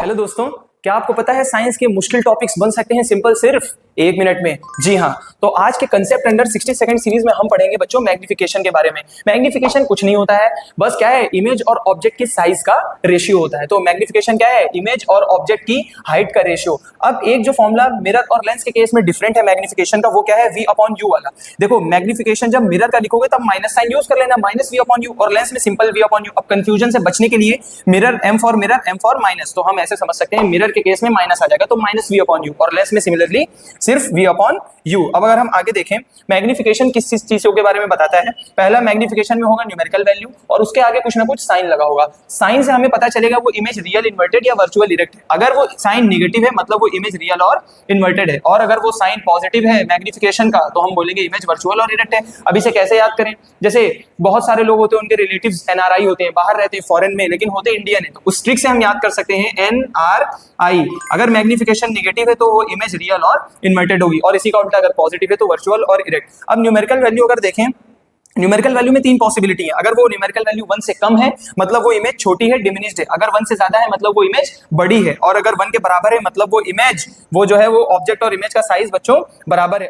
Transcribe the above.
Hello दोस्तों, क्या आपको पता है साइंस के मुश्किल टॉपिक्स बन सकते हैं सिंपल सिर्फ 1 मिनट में। जी हाँ, तो आज के कंसेप्ट अंडर 60 सेकंड सीरीज में हम पढ़ेंगे बच्चों मैग्निफिकेशन के बारे में। मैग्निफिकेशन कुछ नहीं होता है, बस क्या है, इमेज और ऑब्जेक्ट की साइज का रेशियो होता है। तो मैग्निफिकेशन क्या है, इमेज और ऑब्जेक्ट की हाइट का रेशियो। अब एक जो फॉर्मूला मिरर और लेंस के केस में डिफरेंट है मैग्निफिकेशन का, वो क्या है, v अपॉन यू वाला। देखो मैग्निफिकेशन जब मिरर का लिखोगे तब माइनस साइन यूज कर लेना, माइनस v अपॉन यू, और लेंस में सिंपल v अपॉन यू। अब कंफ्यूजन से बचने के लिए मिरर m फॉर माइनस, तो हम ऐसे समझ सकते हैं मिरर के केस में माइनस आ जाएगा तो माइनस v अपॉन यू, और लेंस में सिमिलरली सिर्फ v अपॉन यू। अब अगर हम आगे देखें, मैग्निफिकेशन किस चीजों के बारे में बताता है। पहला मैग्निफिकेशन में होगा न्यूमेरिकल वैल्यू, और उसके आगे कुछ ना कुछ साइन लगा होगा। साइन से हमें पता चलेगा वो इमेज रियल इन्वर्टेड या वर्चुअल इरेक्ट है। अगर वो साइन नेगेटिव है मतलब वो इमेज रियल और इन्वर्टेड है, और अगर वो साइन पॉजिटिव है मैग्निफिकेशन का तो हम बोलेंगे इमेज वर्चुअल और इरेक्ट है। अब इसे कैसे याद करें, जैसे बहुत सारे लोग होते हैं, उनके रिलेटिव्स एनआरआई होते हैं, बाहर रहते हैं फॉरेन में, लेकिन होते इंडियन है, तो उस ट्रिक से हम याद कर सकते हैं एनआरआई। अगर मैग्निफिकेशन नेगेटिव है तो वो इमेज रियल और इन्वर्टेड होगी, और इसी का उल्टा अगर पॉजिटिव है तो वर्चुअल और इरेक्ट। अब न्यूमेरिकल वैल्यू अगर देखें, न्यूमेरिकल वैल्यू में 3 पॉसिबिलिटी है। अगर वो न्यूमेरिकल वैल्यू 1 से कम है मतलब वो इमेज छोटी है, डिमिनिश्ड है। अगर 1 से ज्यादा है मतलब वो इमेज बड़ी है, और अगर 1 के बराबर है मतलब वो इमेज, वो जो है वो ऑब्जेक्ट और इमेज का साइज बच्चों बराबर है।